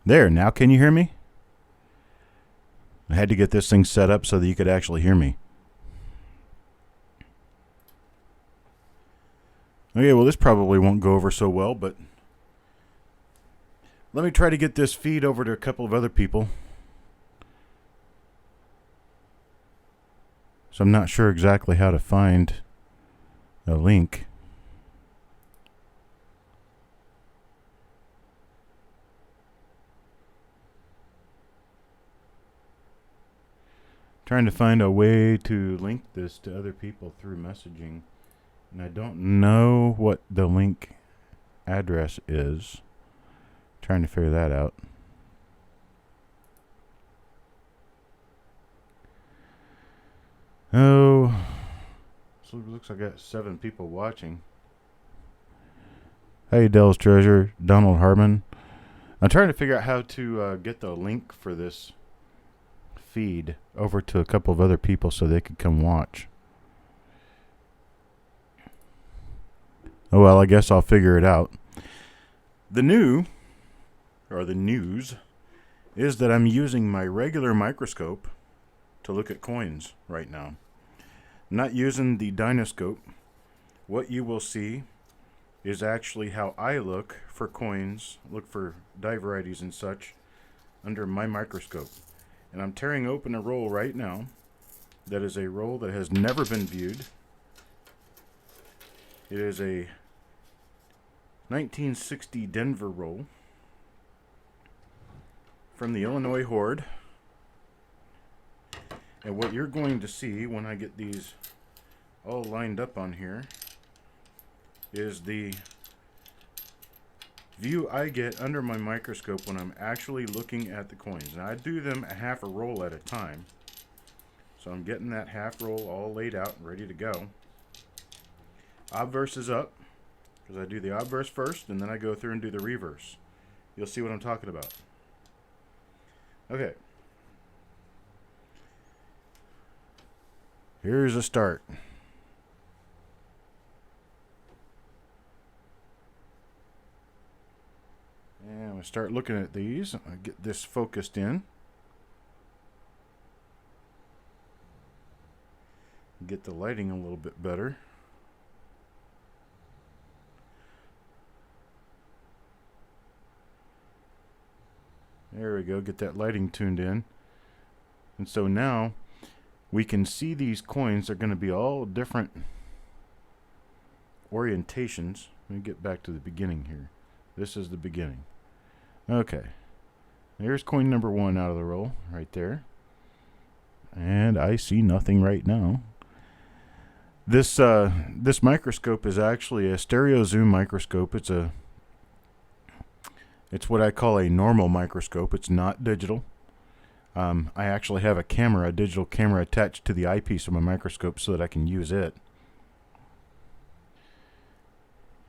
There, now can you hear me? I had to get this thing set up so that you could actually hear me. Okay, well, this probably won't go over so well, but let me try to get this feed over to a couple of other people. So I'm not sure exactly how to find a link. Trying to find a way to link this to other people through messaging. And I don't know what the link address is. Trying to figure that out. Oh, so it looks like I got 7 people watching. Hey, Dell's Treasure, Donald Harmon. I'm trying to figure out how to get the link for this feed over to a couple of other people so they could come watch. Oh well, I guess I'll figure it out. The news is that I'm using my regular microscope to look at coins right now. I'm not using the Dynoscope. What you will see is actually how I look for coins, look for die varieties and such under my microscope. And I'm tearing open a roll right now that is a roll that has never been viewed. It is a 1960 Denver roll from the Illinois Hoard. And what you're going to see when I get these all lined up on here is the view I get under my microscope when I'm actually looking at the coins. Now I do them a half a roll at a time. So I'm getting that half roll all laid out and ready to go. Obverse is up because I do the obverse first and then I go through and do the reverse. You'll see what I'm talking about. Okay. Here's a start. And I'm going to start looking at these. I get this focused in. Get the lighting a little bit better. There we go. Get that lighting tuned in. And so now we can see these coins. They're going to be all different orientations. Let me get back to the beginning here. This is the beginning. Okay. There's coin number 1 out of the roll right there. And I see nothing right now. This microscope is actually a stereo zoom microscope. It's what I call a normal microscope. It's not digital. I actually have a digital camera attached to the eyepiece of my microscope so that I can use it.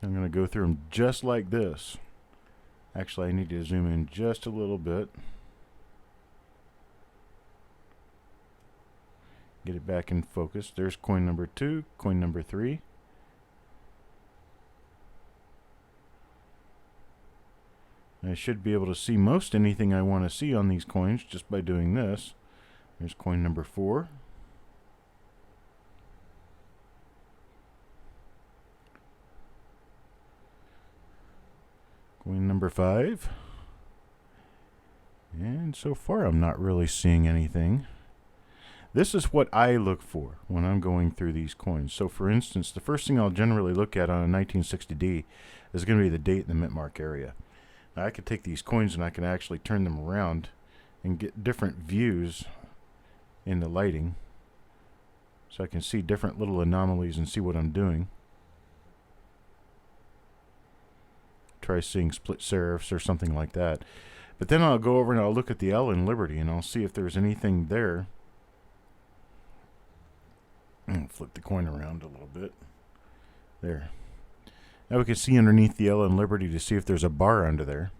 I'm going to go through them just like this. Actually, I need to zoom in just a little bit. Get it back in focus. There's coin number 2, coin number 3. I should be able to see most anything I want to see on these coins just by doing this. There's coin number 4. Coin number 5. And so far I'm not really seeing anything. This is what I look for when I'm going through these coins. So for instance, the first thing I'll generally look at on a 1960D is going to be the date in the mint mark area. Now I could take these coins and I can actually turn them around and get different views in the lighting. So I can see different little anomalies and see what I'm doing. Try seeing split serifs or something like that. But then I'll go over and I'll look at the L in Liberty and I'll see if there's anything there. Flip the coin around a little bit. There. Now we can see underneath the L in Liberty to see if there's a bar under there.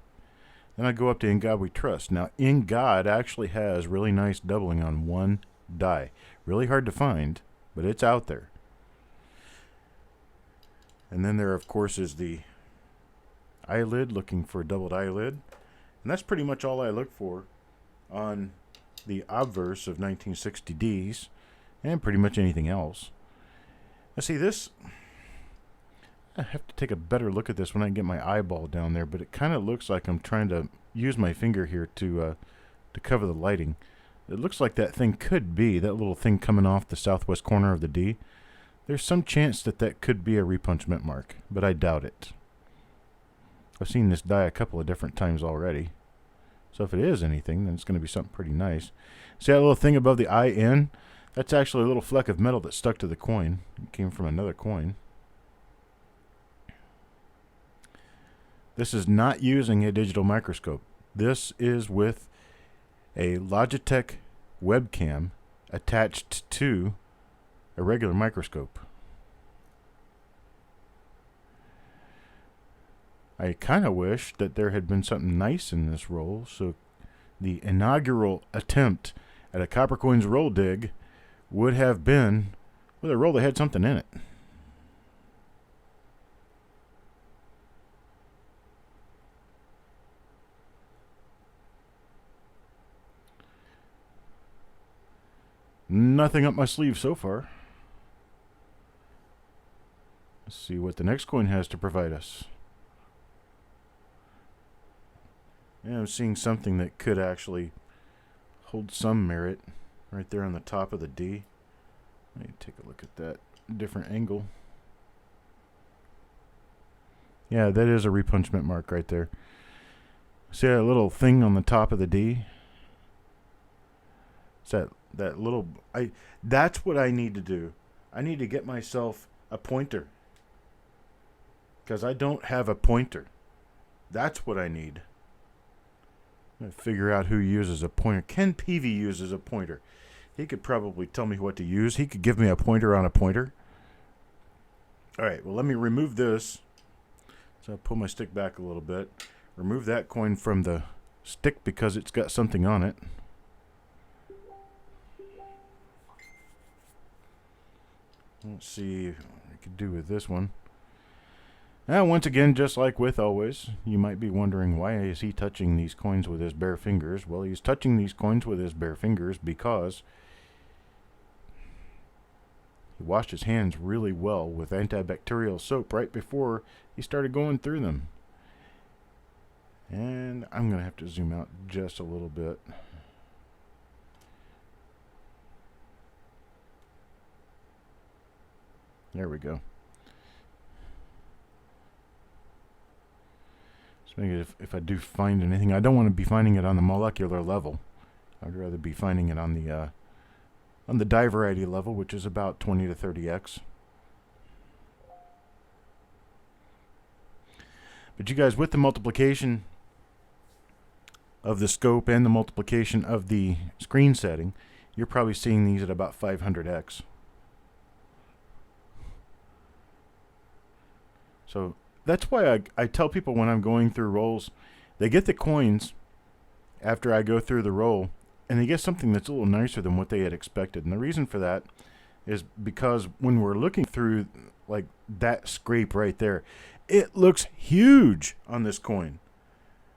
Then I go up to In God We Trust. Now In God actually has really nice doubling on one die. Really hard to find, but it's out there. And then there of course is the eyelid, looking for a doubled eyelid. And that's pretty much all I look for on the obverse of 1960Ds, and pretty much anything else. Now see this, I have to take a better look at this when I get my eyeball down there, but it kind of looks like I'm trying to use my finger here to cover the lighting. It looks like that thing could be, that little thing coming off the southwest corner of the D. There's some chance that that could be a repunchment mark, but I doubt it. I've seen this die a couple of different times already. So if it is anything, then it's going to be something pretty nice. See that little thing above the IN? That's actually a little fleck of metal that stuck to the coin. It came from another coin. This is not using a digital microscope. This is with a Logitech webcam attached to a regular microscope. I kind of wish that there had been something nice in this roll, so the inaugural attempt at a Coppercoins Roll Dig would have been with a roll that had something in it. Nothing up my sleeve so far. Let's see what the next coin has to provide us. Yeah, I'm seeing something that could actually hold some merit right there on the top of the D. Let me take a look at that different angle. Yeah, that is a repunchment mark right there. See that little thing on the top of the D? It's that little, that's what I need to do. I need to get myself a pointer, because I don't have a pointer. That's what I need. I'm going to figure out who uses a pointer. Ken Peavy uses a pointer. He could probably tell me what to use. He could give me a pointer on a pointer. All right, well, let me remove this. So I'll pull my stick back a little bit. Remove that coin from the stick because it's got something on it. Let's see what I could do with this one. Now, once again, just like with always, you might be wondering, why is he touching these coins with his bare fingers? Well, he's touching these coins with his bare fingers because he washed his hands really well with antibacterial soap right before he started going through them. And I'm going to have to zoom out just a little bit. There we go. So maybe if I do find anything, I don't want to be finding it on the molecular level. I'd rather be finding it on the die variety level, which is about 20 to 30x. But you guys, with the multiplication of the scope and the multiplication of the screen setting, you're probably seeing these at about 500x. So that's why I tell people when I'm going through rolls, they get the coins after I go through the roll, and they get something that's a little nicer than what they had expected. And the reason for that is because when we're looking through like that scrape right there, it looks huge on this coin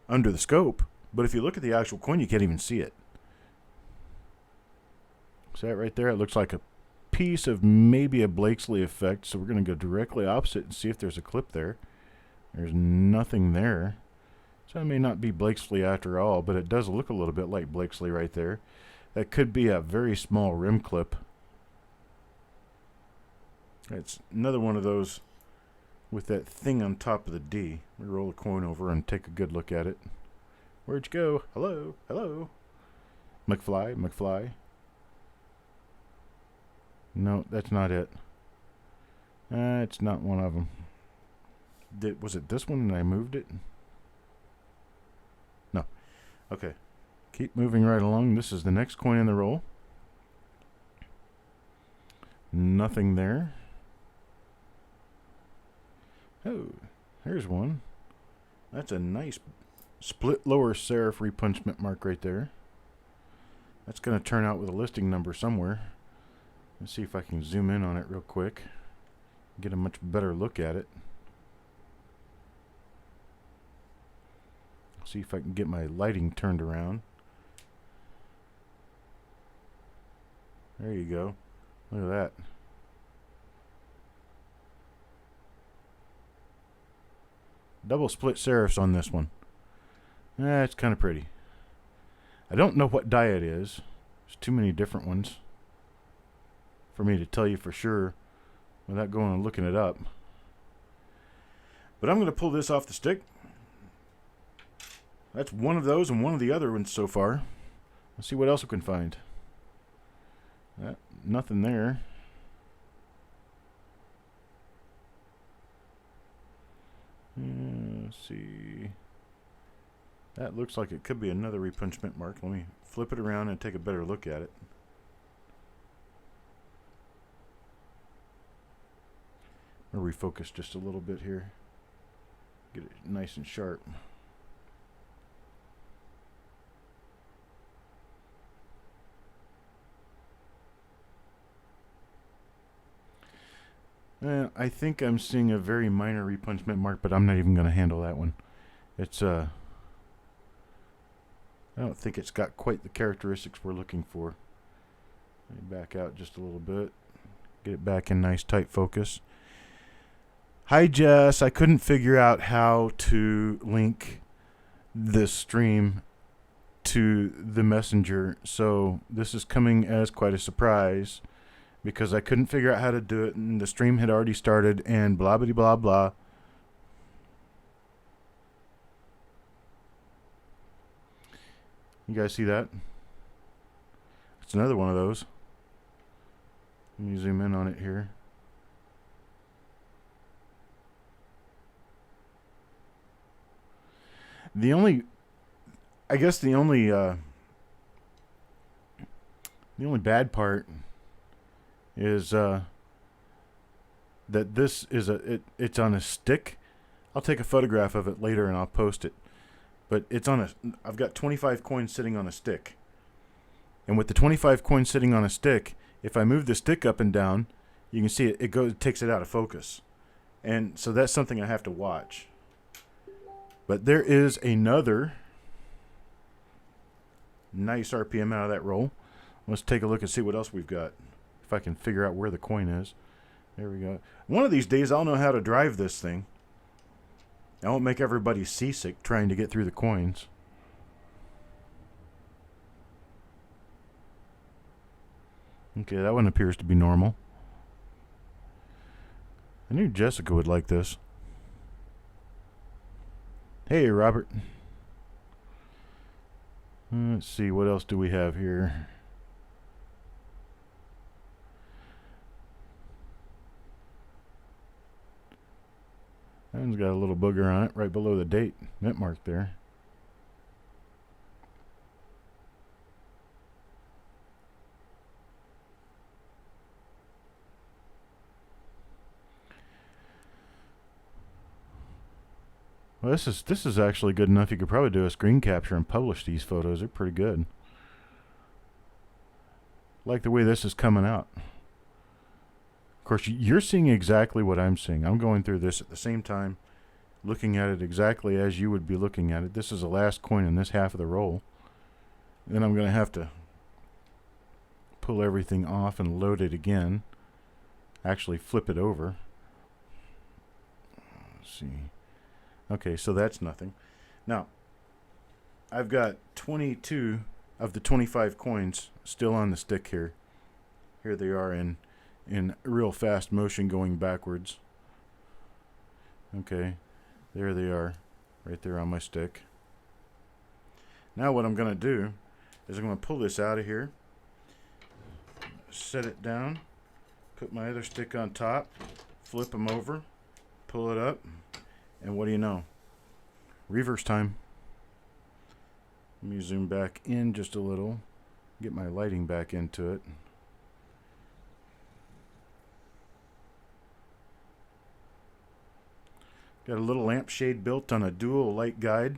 under the scope. But if you look at the actual coin, you can't even see it. See that right there? It looks like a piece of maybe a Blakesley effect. So we're going to go directly opposite and see if there's a clip there. There's nothing there. So it may not be Blakesley after all, but it does look a little bit like Blakesley right there. That could be a very small rim clip. It's another one of those with that thing on top of the D. We roll the coin over and take a good look at it. Where'd you go? Hello? Hello? McFly? McFly? No, that's not it. It's not one of them. Was it this one and I moved it? No. Okay. Keep moving right along. This is the next coin in the roll. Nothing there. Oh, here's one. That's a nice split lower serif repunchment mark right there. That's going to turn out with a listing number somewhere. Let's see if I can zoom in on it real quick. Get a much better look at it. See if I can get my lighting turned around. There you go. Look at that. Double split serifs on this one. It's kind of pretty. I don't know what dye it is. There's too many different ones for me to tell you for sure without going and looking it up. But I'm going to pull this off the stick. That's one of those and one of the other ones so far. Let's see what else we can find. Nothing there. Let's see. That looks like it could be another repunchment mark. Let me flip it around and take a better look at it. I'll refocus just a little bit here. Get it nice and sharp. I think I'm seeing a very minor repunchment mark, but I'm not even going to handle that one. It's I don't think it's got quite the characteristics we're looking for. Let me back out just a little bit. Get it back in nice tight focus. Hi Jess, I couldn't figure out how to link this stream to the messenger, so this is coming as quite a surprise because I couldn't figure out how to do it and the stream had already started and blah blah blah blah. You guys see that? It's another one of those. Let me zoom in on it here. I guess the only bad part is that this is it's on a stick. I'll take a photograph of it later and I'll post it. But it's on I've got 25 coins sitting on a stick. And with the 25 coins sitting on a stick, if I move the stick up and down, you can see it takes it out of focus. And so that's something I have to watch. But there is another nice RPM out of that roll. Let's take a look and see what else we've got. If I can figure out where the coin is. There we go. One of these days I'll know how to drive this thing. I won't make everybody seasick trying to get through the coins. Okay, that one appears to be normal. I knew Jessica would like this. Hey, Robert. Let's see, what else do we have here? That one's got a little booger on it right below the date mint mark there. Well, this is actually good enough. You could probably do a screen capture and publish these photos. They're pretty good. Like the way this is coming out. Of course, you're seeing exactly what I'm seeing. I'm going through this at the same time, looking at it exactly as you would be looking at it. This is the last coin in this half of the roll. Then I'm going to have to pull everything off and load it again. Actually flip it over. Let's see. Okay, so that's nothing. Now, I've got 22 of the 25 coins still on the stick here. Here they are in real fast motion going backwards. Okay, there they are, right there on my stick. Now what I'm going to do is I'm going to pull this out of here, set it down, put my other stick on top, flip them over, pull it up, and what do you know? Reverse time. Let me zoom back in just a little, get my lighting back into it. Got a little lampshade built on a dual light guide.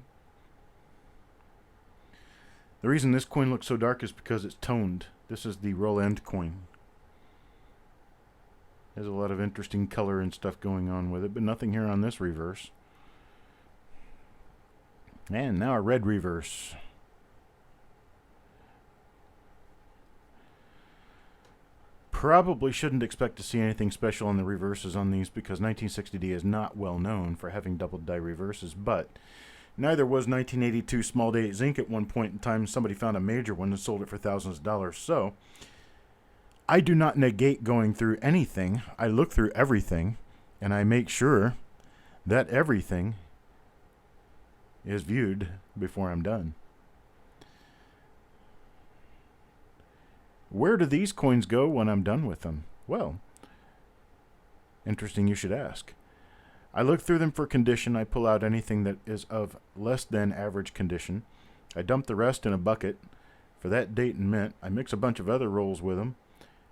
The reason this coin looks so dark is because it's toned. This is the roll end coin. Has a lot of interesting color and stuff going on with it, but nothing here on this reverse. And now a red reverse. Probably shouldn't expect to see anything special on the reverses on these because 1960D is not well known for having double die reverses, but neither was 1982 Small Day Zinc at one point in time. Somebody found a major one and sold it for thousands of dollars. So I do not negate going through anything. I look through everything and I make sure that everything is viewed before I'm done. Where do these coins go when I'm done with them? Well, interesting you should ask. I look through them for condition. I pull out anything that is of less than average condition. I dump the rest in a bucket for that date and mint. I mix a bunch of other rolls with them,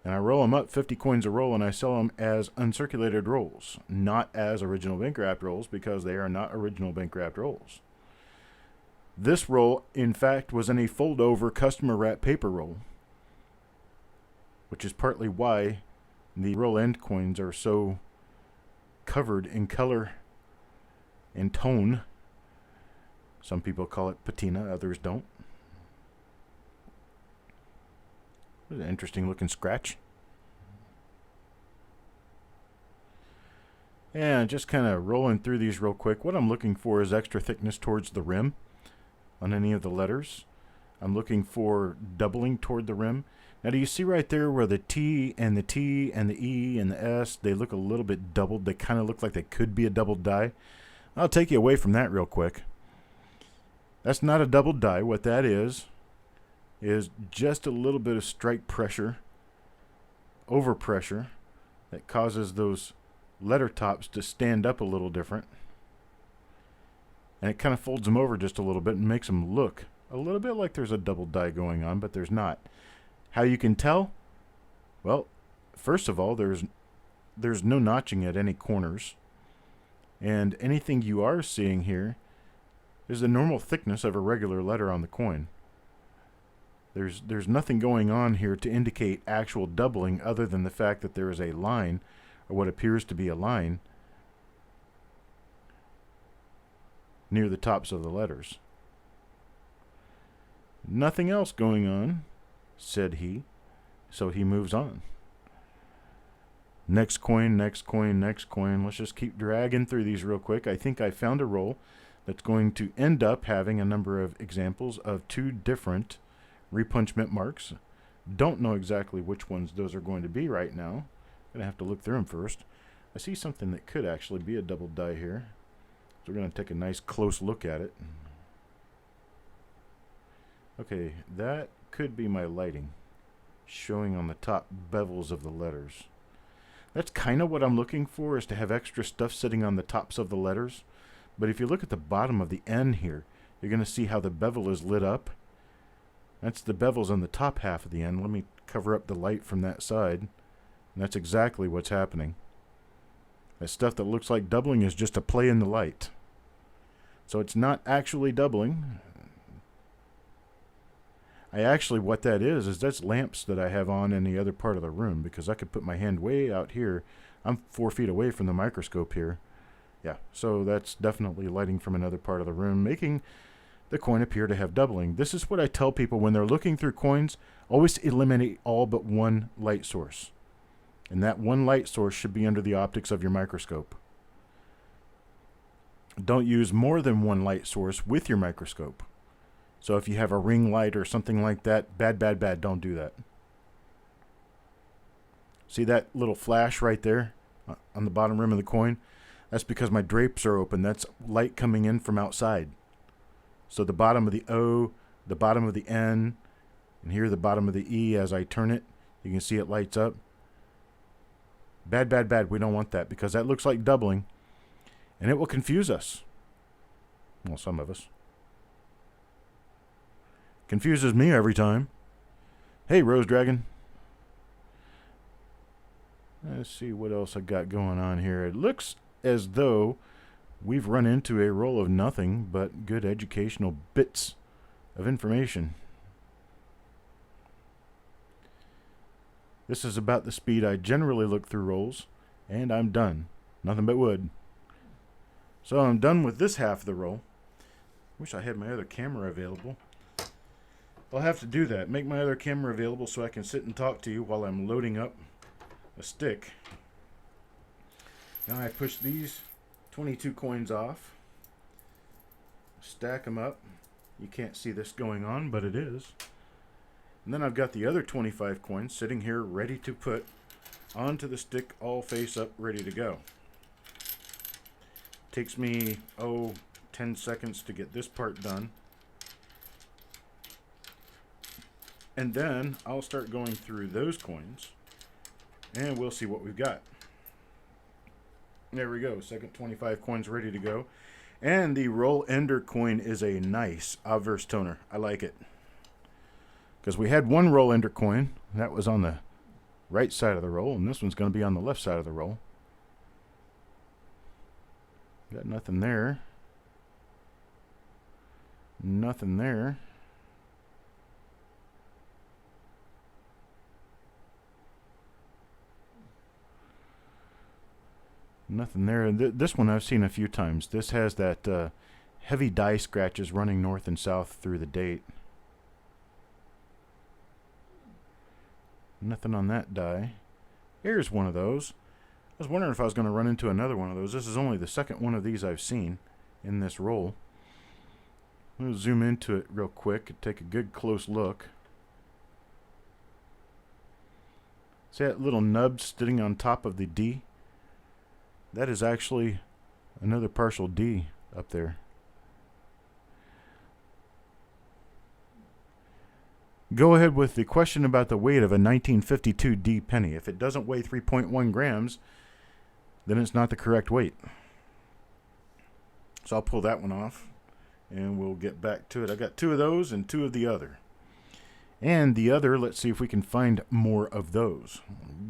and I roll them up 50 coins a roll, and I sell them as uncirculated rolls, not as original bank wrapped rolls because they are not original bank wrapped rolls. This roll, in fact, was in a fold-over customer wrap paper roll, which is partly why the roll end coins are so covered in color and tone. Some people call it patina, others don't. What an interesting looking scratch. And just kind of rolling through these real quick. What I'm looking for is extra thickness towards the rim on any of the letters. I'm looking for doubling toward the rim. Now, do you see right there where the T and the E and the S, they look a little bit doubled? They kind of look like they could be a double die. I'll take you away from that real quick. That's not a double die. What that is just a little bit of strike pressure, overpressure, that causes those letter tops to stand up a little different. And it kind of folds them over just a little bit and makes them look a little bit like there's a double die going on, but there's not. How you can tell? Well, first of all, there's no notching at any corners. And anything you are seeing here is the normal thickness of a regular letter on the coin. There's nothing going on here to indicate actual doubling other than the fact that there is a line, or what appears to be a line, near the tops of the letters. Nothing else going on, said he. So he moves on. Next coin, next coin, next coin. Let's just keep dragging through these real quick. I think I found a roll that's going to end up having a number of examples of two different repunchment marks. Don't know exactly which ones those are going to be right now. I'm going to have to look through them first. I see something that could actually be a double die here. So we're going to take a nice close look at it. Okay, that could be my lighting showing on the top bevels of the letters. That's kind of what I'm looking for, is to have extra stuff sitting on the tops of the letters. But if you look at the bottom of the N here, you're going to see how the bevel is lit up. That's the bevels on the top half of the N. Let me cover up the light from that side. And that's exactly what's happening. That stuff that looks like doubling is just a play in the light. So it's not actually doubling. What that is that's lamps that I have on in the other part of the room, because I could put my hand way out here. I'm 4 feet away from the microscope here. Yeah, so that's definitely lighting from another part of the room, making the coin appear to have doubling. This is what I tell people when they're looking through coins: always eliminate all but one light source. And that one light source should be under the optics of your microscope. Don't use more than one light source with your microscope. So if you have a ring light or something like that, bad, don't do that. See that little flash right there on the bottom rim of the coin? That's because my drapes are open. That's light coming in from outside. So the bottom of the O, the bottom of the N, and here the bottom of the E, as I turn it, you can see it lights up. Bad. We don't want that, because that looks like doubling, and it will confuse us. Well, some of us. Confuses me every time. Hey, Rose Dragon. Let's see what else I got going on here. It looks as though we've run into a roll of nothing but good educational bits of information. This is about the speed I generally look through rolls, and I'm done. Nothing but wood. So I'm done with this half of the roll. Wish I had my other camera available. I'll have to do that. Make my other camera available so I can sit and talk to you while I'm loading up a stick. Now I push these 22 coins off. Stack them up. You can't see this going on, but it is. And then I've got the other 25 coins sitting here ready to put onto the stick, all face up, ready to go. Takes me, 10 seconds to get this part done. And then I'll start going through those coins and we'll see what we've got. There we go, second 25 coins ready to go. And the roll ender coin is a nice obverse toner. I like it. Because we had one roll ender coin that was on the right side of the roll, and this one's going to be on the left side of the roll. Got nothing there. Nothing there. Nothing there. This one I've seen a few times. This has that heavy die scratches running north and south through the date. Nothing on that die. Here's one of those. I was wondering if I was going to run into another one of those. This is only the second one of these I've seen in this roll. I'm going to zoom into it real quick and take a good close look. See that little nub sitting on top of the D? That is actually another partial D up there. Go ahead with the question about the weight of a 1952 D penny. If it doesn't weigh 3.1 grams, then it's not the correct weight. So I'll pull that one off and we'll get back to it. I got two of those and two of the other. And the other, let's see if we can find more of those.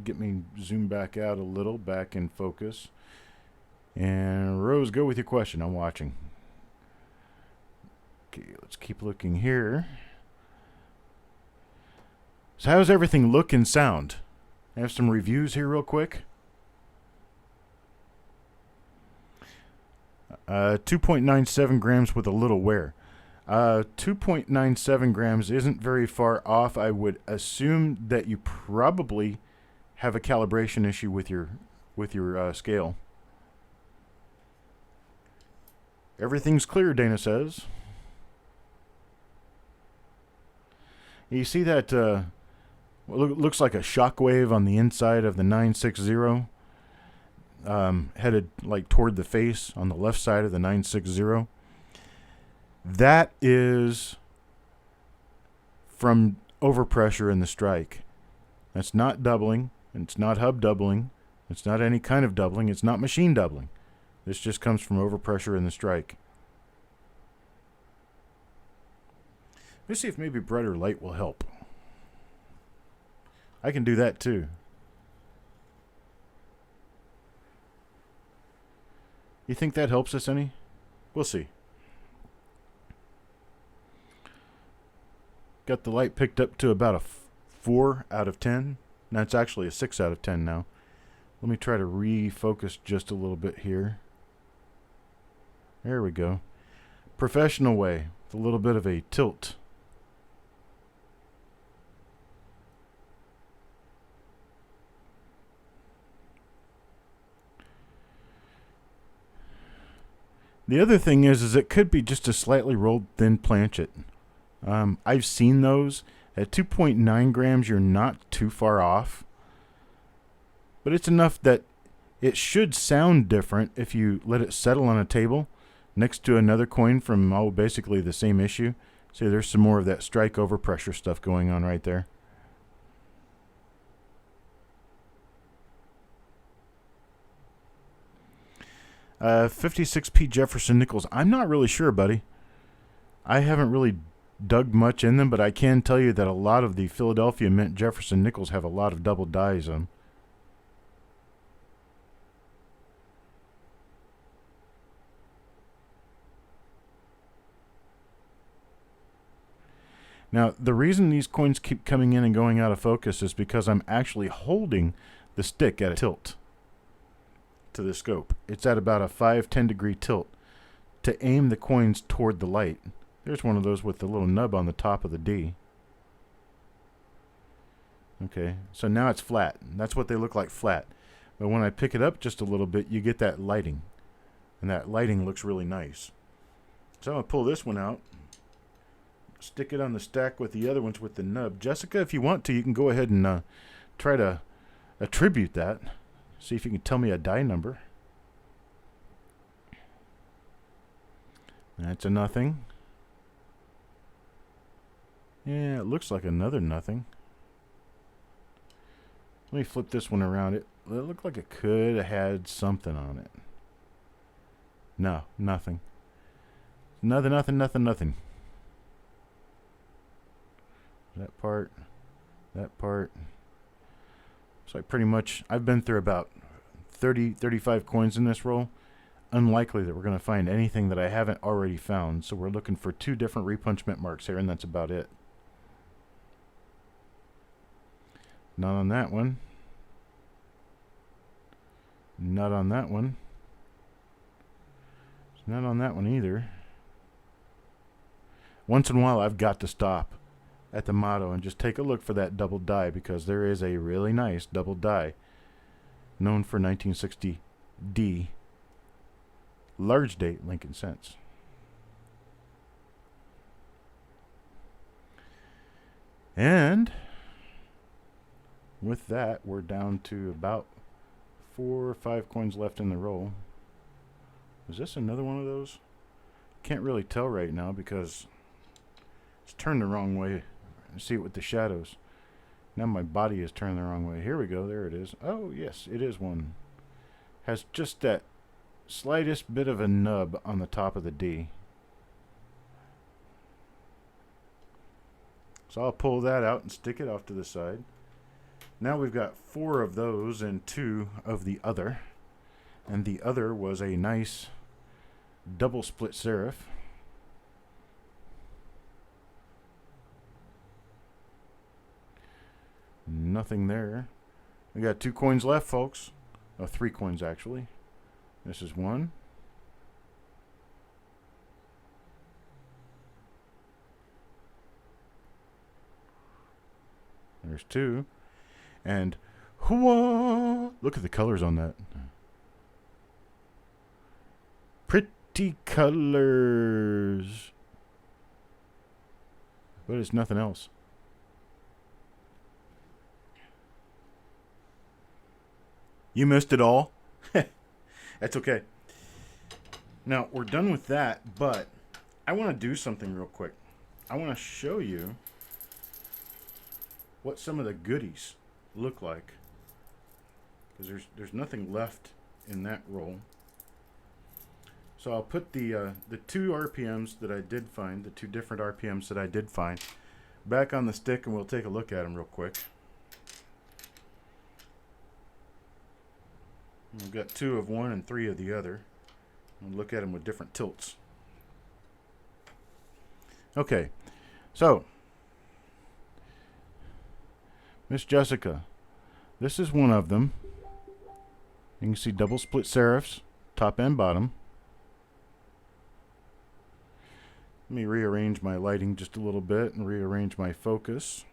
Get me zoom back out a little, back in focus. And Rose, go with your question. I'm watching. Okay, let's keep looking here. So how does everything look and sound? I have some reviews here real quick. 2.97 grams with a little wear. 2.97 grams isn't very far off. I would assume that you probably have a calibration issue with your scale. Everything's clear, Dana says. You see that looks like a shockwave on the inside of the 960, headed like toward the face on the left side of the 960. That is from overpressure in the strike. That's not doubling. It's not hub doubling. It's not any kind of doubling. It's not machine doubling. This just comes from overpressure in the strike. Let's see if maybe brighter light will help. I can do that too. You think that helps us any? We'll see. Got the light picked up to about a 4 out of 10. Now it's actually a 6 out of 10 now. Let me try to refocus just a little bit here. There we go. Professional way, with a little bit of a tilt. The other thing is it could be just a slightly rolled thin planchet. I've seen those. At 2.9 grams, you're not too far off. But it's enough that it should sound different if you let it settle on a table next to another coin from basically the same issue. See, there's some more of that strike overpressure stuff going on right there. Uh, 56p Jefferson nickels. I'm not really sure, buddy. I haven't really dug much in them, but I can tell you that a lot of the Philadelphia Mint Jefferson nickels have a lot of double dies on them. Now, the reason these coins keep coming in and going out of focus is because I'm actually holding the stick at a tilt to the scope. It's at about a 5-10 degree tilt to aim the coins toward the light. There's one of those with the little nub on the top of the D. Okay, so now it's flat. That's what they look like, flat. But when I pick it up just a little bit, you get that lighting. And that lighting looks really nice. So I'm going to pull this one out. Stick it on the stack with the other ones with the nub. Jessica, if you want to, you can go ahead and try to attribute that. See if you can tell me a die number. That's a nothing. Yeah, it looks like another nothing. Let me flip this one around. It looked like it could have had something on it. No, nothing. Nothing. That part. So I pretty much, I've been through about 35 coins in this roll. Unlikely that we're going to find anything that I haven't already found. So we're looking for 2 different repunchment marks here, and that's about it. Not on that one. Not on that one. It's not on that one either. Once in a while, I've got to stop at the motto and just take a look for that double die, because there is a really nice double die known for 1960 D large date Lincoln cents. And with that, we're down to about 4 or 5 coins left in the roll. Is this another one of those? Can't really tell right now because it's turned the wrong way. I see it with the shadows. Now my body is turned the wrong way. Here we go. There it is. Oh, yes, it is one. Has just that slightest bit of a nub on the top of the D. So I'll pull that out and stick it off to the side. Now we've got 4 of those and 2 of the other. And the other was a nice double split serif. Nothing there. We got 2 coins left, folks. 3 coins actually. This is 1. There's 2. And whoa! Look at the colors on that. Pretty colors. But it's nothing else. You missed it all? That's okay. Now, we're done with that, but I want to do something real quick. I want to show you what some of the goodies look like. Because there's nothing left in that roll. So I'll put the 2 RPMs that I did find, the 2 different RPMs that I did find, back on the stick, and we'll take a look at them real quick. We've got 2 of one and 3 of the other. We'll look at them with different tilts. Okay, so Miss Jessica, this is one of them. You can see double split serifs, top and bottom. Let me rearrange my lighting just a little bit and rearrange my focus.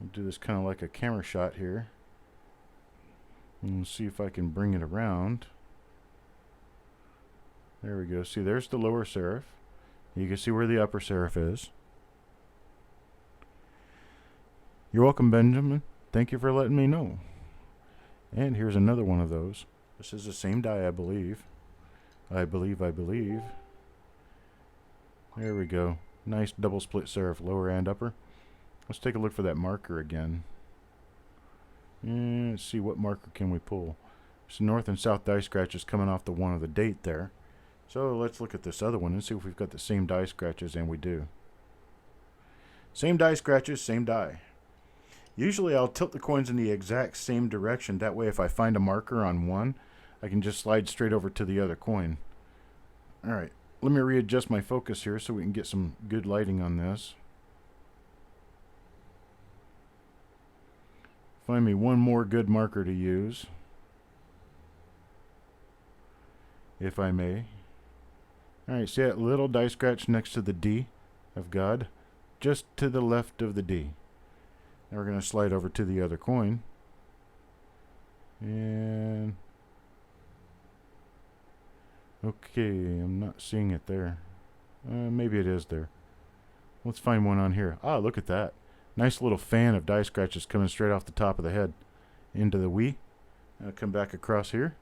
I'll do this kind of like a camera shot here. And see if I can bring it around. There we go. See, there's the lower serif. You can see where the upper serif is. You're welcome, Benjamin. Thank you for letting me know. And here's another one of those. This is the same die, I believe. I believe. There we go. Nice double split serif, lower and upper. Let's take a look for that marker again. Let's see, what marker can we pull. So north and south die scratches coming off the one of the date there. So let's look at this other one and see if we've got the same die scratches, and we do. Same die scratches, same die. Usually I'll tilt the coins in the exact same direction. That way if I find a marker on one, I can just slide straight over to the other coin. Alright, let me readjust my focus here so we can get some good lighting on this. Find me one more good marker to use. if I may. Alright, see that little die scratch next to the D of God? Just to the left of the D. Now we're going to slide over to the other coin. And... okay, I'm not seeing it there. Maybe it is there. Let's find one on here. Ah, look at that. Nice little fan of die scratches coming straight off the top of the head into the Wii. I'll come back across here.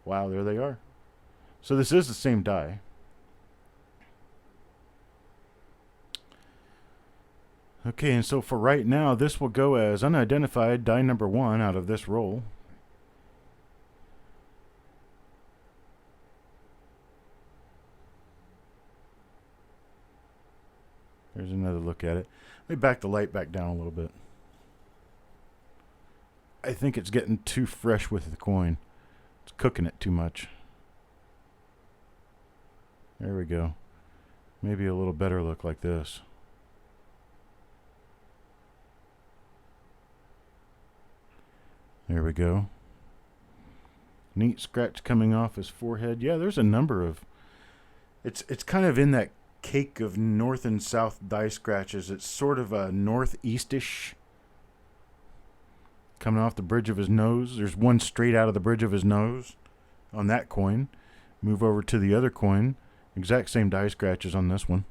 Wow, there they are. So this is the same die. Okay, and so for right now, this will go as unidentified die number 1 out of this roll. There's another look at it. Let me back the light back down a little bit. I think it's getting too fresh with the coin. It's cooking it too much. There we go. Maybe a little better look like this. There we go. Neat scratch coming off his forehead. Yeah, there's a number of... It's kind of in that cake of north and south die scratches. It's sort of a northeastish. Coming off the bridge of his nose. There's one straight out of the bridge of his nose on that coin. Move over to the other coin. Exact same die scratches on this one.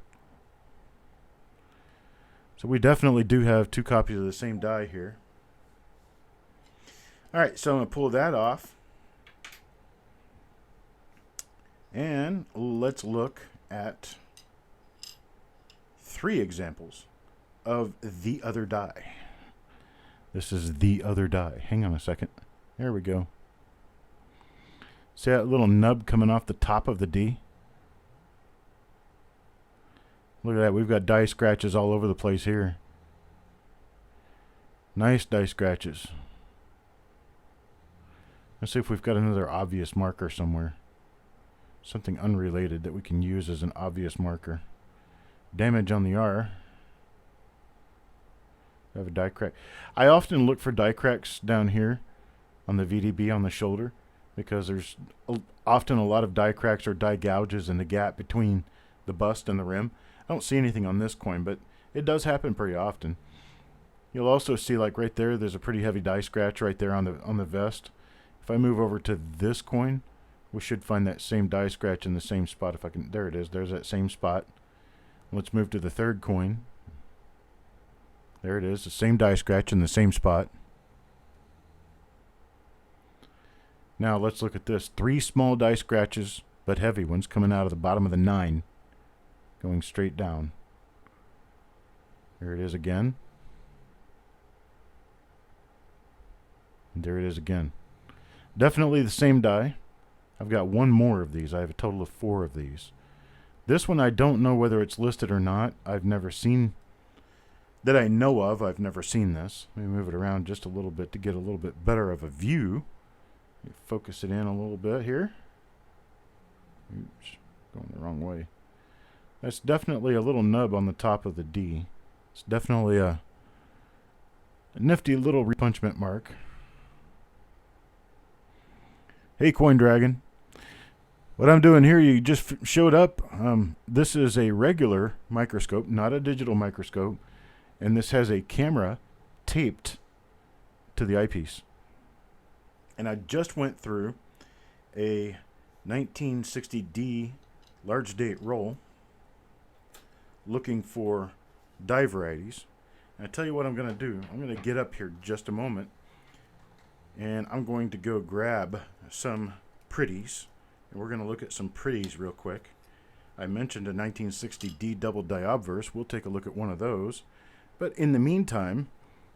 So we definitely do have 2 copies of the same die here. Alright, so I'm going to pull that off. And let's look at 3 examples of the other die. This is the other die. Hang on a second. There we go. See that little nub coming off the top of the D? Look at that. We've got die scratches all over the place here. Nice die scratches. Let's see if we've got another obvious marker somewhere. Something unrelated that we can use as an obvious marker. Damage on the R. I have a die crack. I often look for die cracks down here on the VDB on the shoulder because there's often a lot of die cracks or die gouges in the gap between the bust and the rim. I don't see anything on this coin, but it does happen pretty often. You'll also see, like right there, there's a pretty heavy die scratch right there on the vest. If I move over to this coin, we should find that same die scratch in the same spot. If I can, there it is. There's that same spot. Let's move to the third coin. There it is, the same die scratch in the same spot. Now let's look at this. 3 small die scratches, but heavy ones, coming out of the bottom of the 9, going straight down. There it is again. And there it is again. Definitely the same die. I've got 1 more of these. I have a total of 4 of these. This one I don't know whether it's listed or not. I've never seen, that I know of, I've never seen this. Let me move it around just a little bit to get a little bit better of a view. Focus it in a little bit here. Oops, going the wrong way. That's definitely a little nub on the top of the D. It's definitely a nifty little repunchment mark. Hey, Coin Dragon. What I'm doing here, you just showed up. This is a regular microscope, not a digital microscope. And this has a camera taped to the eyepiece. And I just went through a 1960D large date roll looking for die varieties. And I tell you what I'm going to do. I'm going to get up here just a moment. And I'm going to go grab some pretties. And we're going to look at some pretties real quick. I mentioned a 1960D double die obverse. We'll take a look at one of those. But in the meantime,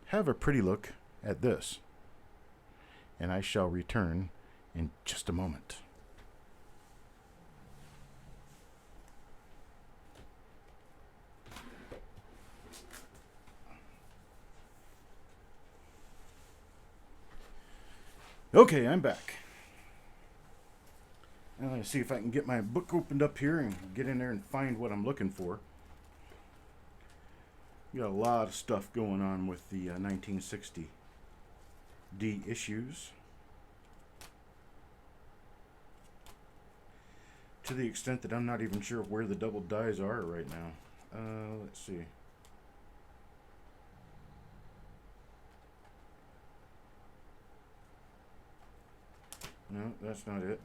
have a pretty look at this. And I shall return in just a moment. Okay, I'm back. Now let's see if I can get my book opened up here and get in there and find what I'm looking for. Got a lot of stuff going on with the 1960D issues. to the extent that I'm not even sure where the double dies are right now. Let's see. No, that's not it.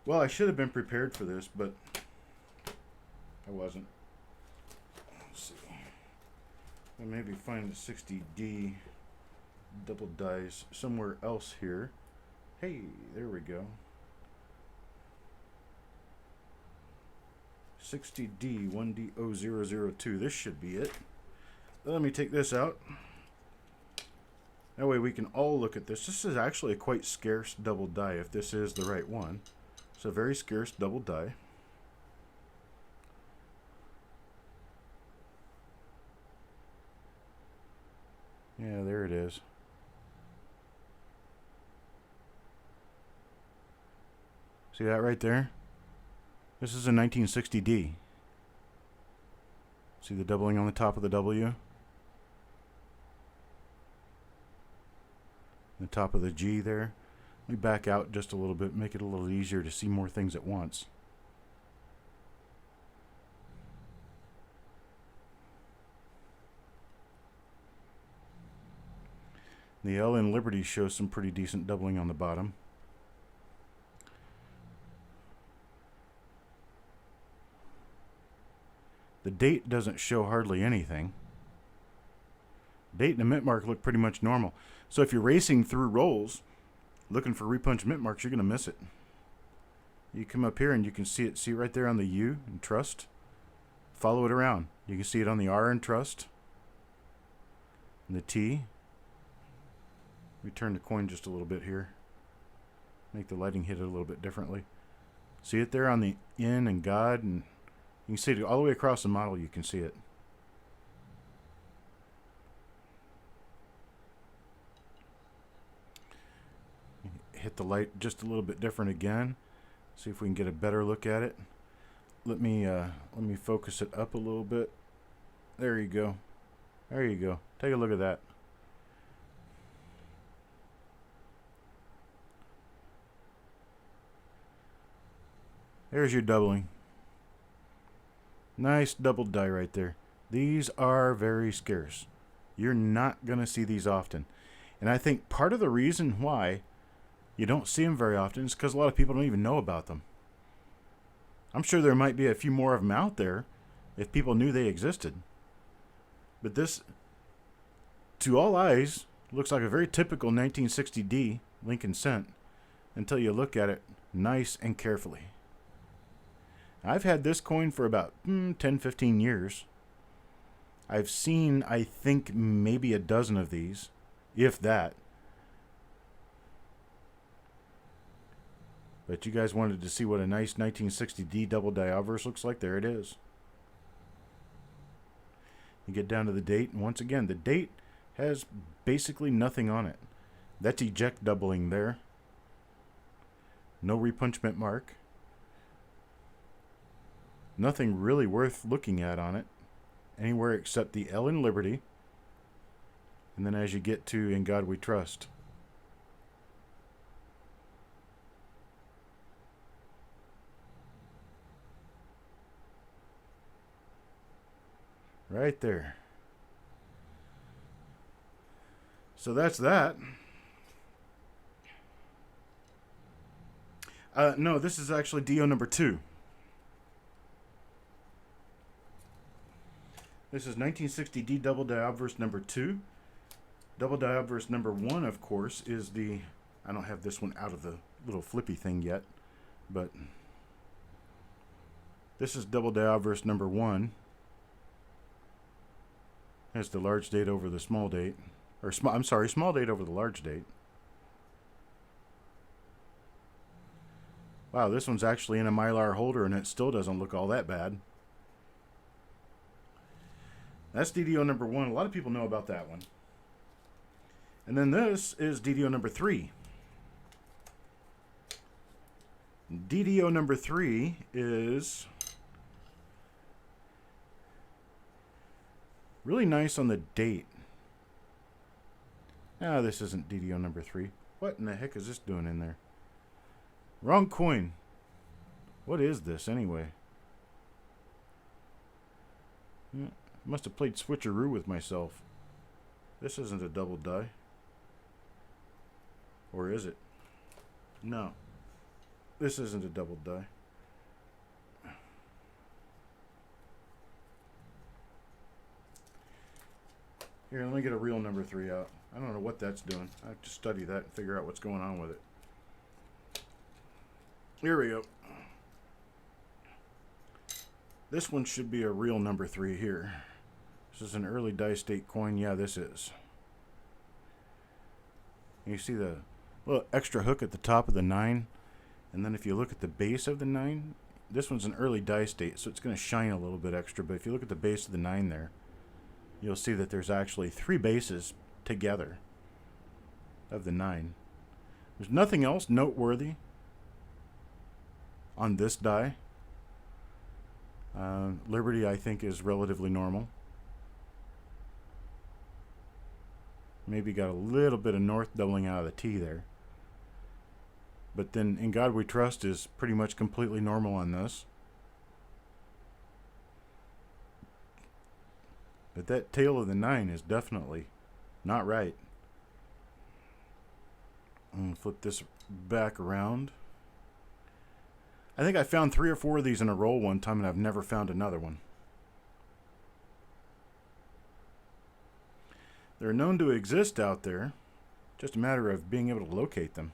Well, I should have been prepared for this, but I wasn't. Let's see. I'll maybe find the 60D double dice somewhere else here. Hey, there we go. 60D 1D0002. This should be it. Let me take this out. That way we can all look at this. This is actually a quite scarce double die if this is the right one. It's a very scarce double die. Yeah, there it is. See that right there? This is a 1960D. See the doubling on the top of the W? The top of the G there. Let me back out just a little bit, make it a little easier to see more things at once. The L in Liberty shows some pretty decent doubling on the bottom. The date doesn't show hardly anything. Date and the mint mark look pretty much normal. So if you're racing through rolls, looking for repunch mint marks, you're going to miss it. You come up here and you can see it. See it right there on the U in trust. Follow it around. You can see it on the R in trust. And the T. We turn the coin just a little bit here. Make the lighting hit it a little bit differently. See it there on the N and God, and you can see it all the way across the model. You can see it. Hit the light just a little bit different again. See if we can get a better look at it. Let me focus it up a little bit. There you go. There you go. Take a look at that. There's your doubling. Nice double die right there. These are very scarce. You're not going to see these often. And I think part of the reason why you don't see them very often is because a lot of people don't even know about them. I'm sure there might be a few more of them out there if people knew they existed. But this, to all eyes, looks like a very typical 1960D Lincoln cent until you look at it nice and carefully. I've had this coin for about 10-15 years. I've seen, I think, maybe a dozen of these, if that. But you guys wanted to see what a nice 1960D double die obverse looks like. There it is. You get down to the date, and once again, the date has basically nothing on it. That's eject doubling there. No repunchment mark. Nothing really worth looking at on it. Anywhere except the L in Liberty. And then as you get to In God We Trust. Right there. So that's that. No, this is actually DO number 2. This is 1960D double die obverse number 2. Double die obverse number 1, of course, is the... I don't have this one out of the little flippy thing yet, but this is double die obverse number 1. Has the large date over the small date. Or, small date over the large date. Wow, this one's actually in a Mylar holder, and it still doesn't look all that bad. That's DDO number 1. A lot of people know about that one. And then this is DDO number 3. DDO number 3 is really nice on the date. Ah, this isn't DDO number 3. What in the heck is this doing in there? Wrong coin. What is this anyway? Must have played switcheroo with myself. This isn't a double die. Or is it? No. This isn't a double die. Here, let me get a real number 3 out. I don't know what that's doing. I have to study that and figure out what's going on with it. Here we go. This one should be a real number 3 here. This is an early die state coin. Yeah, this is. You see the little extra hook at the top of the 9, and then if you look at the base of the 9, this one's an early die state, so it's going to shine a little bit extra. But if you look at the base of the 9 there, you'll see that there's actually 3 bases together of the 9. There's nothing else noteworthy on this die. Liberty, I think, is relatively normal. Maybe got a little bit of north doubling out of the T there. But then In God We Trust is pretty much completely normal on this. But that tail of the 9 is definitely not right. I'm going to flip this back around. I think I found 3 or 4 of these in a roll one time, and I've never found another one. They're known to exist out there. Just a matter of being able to locate them.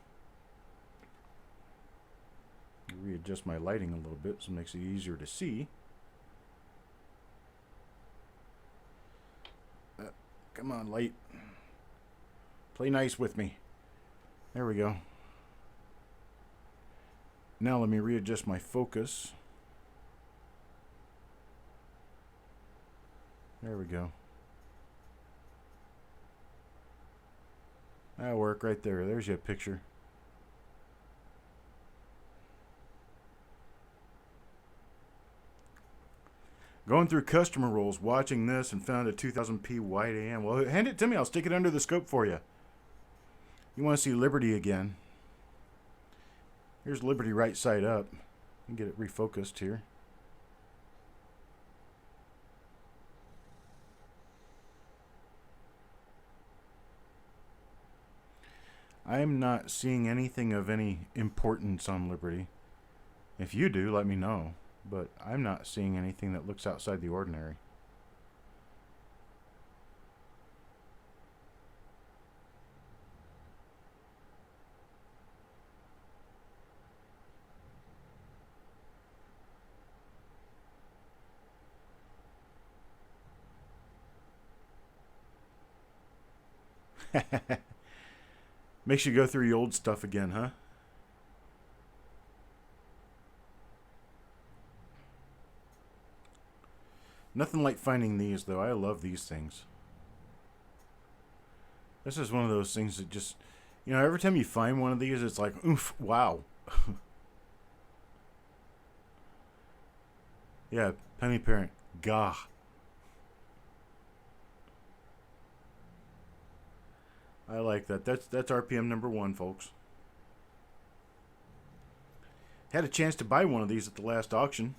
Readjust my lighting a little bit so it makes it easier to see. Come on, light. Play nice with me. There we go. Now let me readjust my focus. There we go. That'll work right there. There's your picture. Going through customer rolls, watching this, and found a 2000p wide AM. Well, hand it to me. I'll stick it under the scope for you. You want to see Liberty again. Here's Liberty right side up. And get it refocused here. I'm not seeing anything of any importance on Liberty. If you do, let me know. But I'm not seeing anything that looks outside the ordinary. Makes you go through your old stuff again, huh? Nothing like finding these, though. I love these things. This is one of those things that just, you know, every time you find one of these, it's like, oof, wow. Yeah, penny parent. Gah. I like that. That's RPM number 1, folks. Had a chance to buy one of these at the last auction.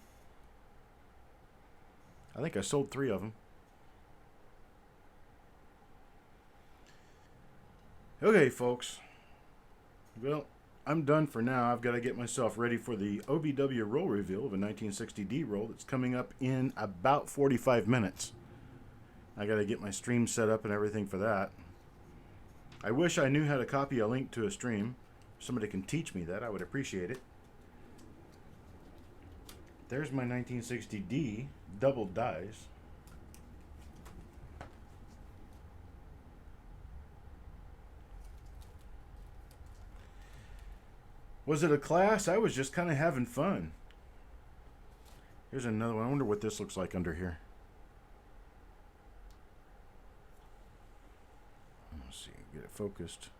I think I sold 3 of them. Okay, folks. Well, I'm done for now. I've got to get myself ready for the OBW roll reveal of a 1960D roll that's coming up in about 45 minutes. I got to get my stream set up and everything for that. I wish I knew how to copy a link to a stream. If somebody can teach me that, I would appreciate it. There's my 1960D double dies. Was it a class? I was just kind of having fun. Here's another one. I wonder what this looks like under here. Let's see, get it focused.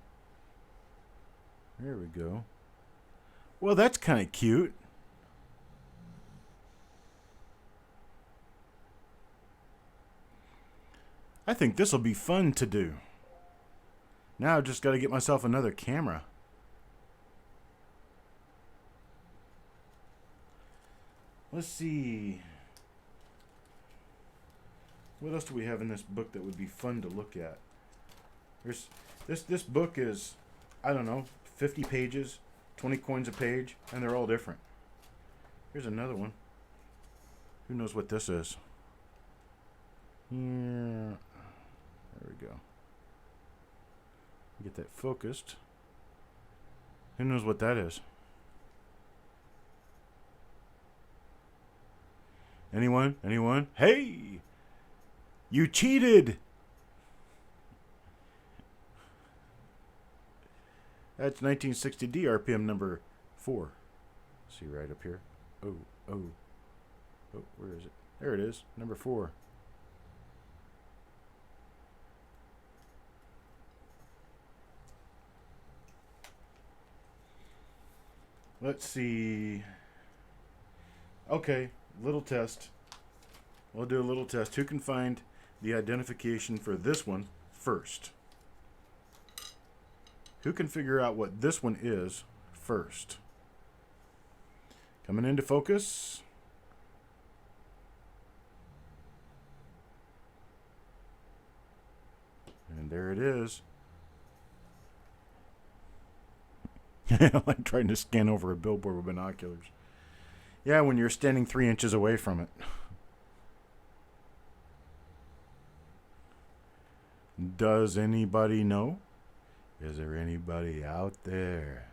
There we go. Well, that's kind of cute. I think this will be fun to do. Now I've just got to get myself another camera. Let's see. What else do we have in this book that would be fun to look at? There's this book is, I don't know, 50 pages, 20 coins a page, and they're all different. Here's another one. Who knows what this is? Yeah. There we go. Get that focused. Who knows what that is? Anyone? Anyone? Hey! You cheated! That's 1960D RPM number 4. See right up here. Oh, where is it? There it is, number 4. Let's see. Okay, little test. We'll do a little test. Who can find the identification for this one first? Who can figure out what this one is first? Coming into focus. And there it is. Like trying to scan over a billboard with binoculars. Yeah, when you're standing 3 inches away from it. Does anybody know? Is there anybody out there?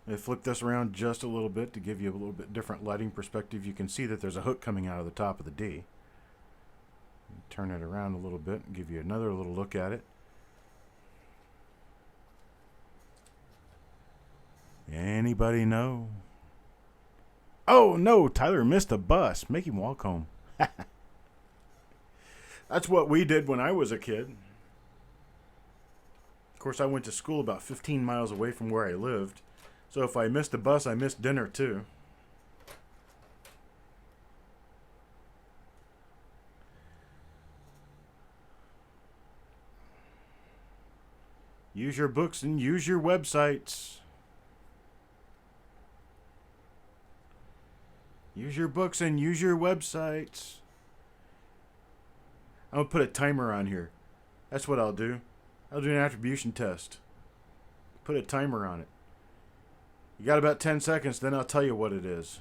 I flip this around just a little bit to give you a little bit different lighting perspective. You can see that there's a hook coming out of the top of the D. Turn it around a little bit and give you another little look at it. Anybody know? Oh no, Tyler missed a bus. Make him walk home. That's what we did when I was a kid. Of course, I went to school about 15 miles away from where I lived. So if I missed a bus, I missed dinner too. Use your books and use your websites. Use your books and use your websites. I'm going to put a timer on here. That's what I'll do. I'll do an attribution test. Put a timer on it. You got about 10 seconds, then I'll tell you what it is.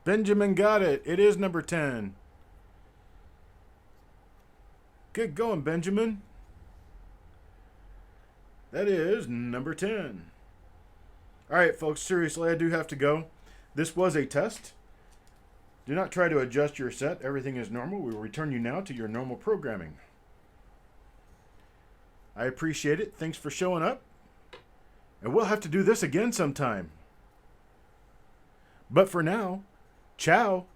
Benjamin got it. It is number 10. Good going, Benjamin. That is number 10. All right, folks, seriously, I do have to go. This was a test. Do not try to adjust your set. Everything is normal. We will return you now to your normal programming. I appreciate it. Thanks for showing up. And we'll have to do this again sometime. But for now, ciao.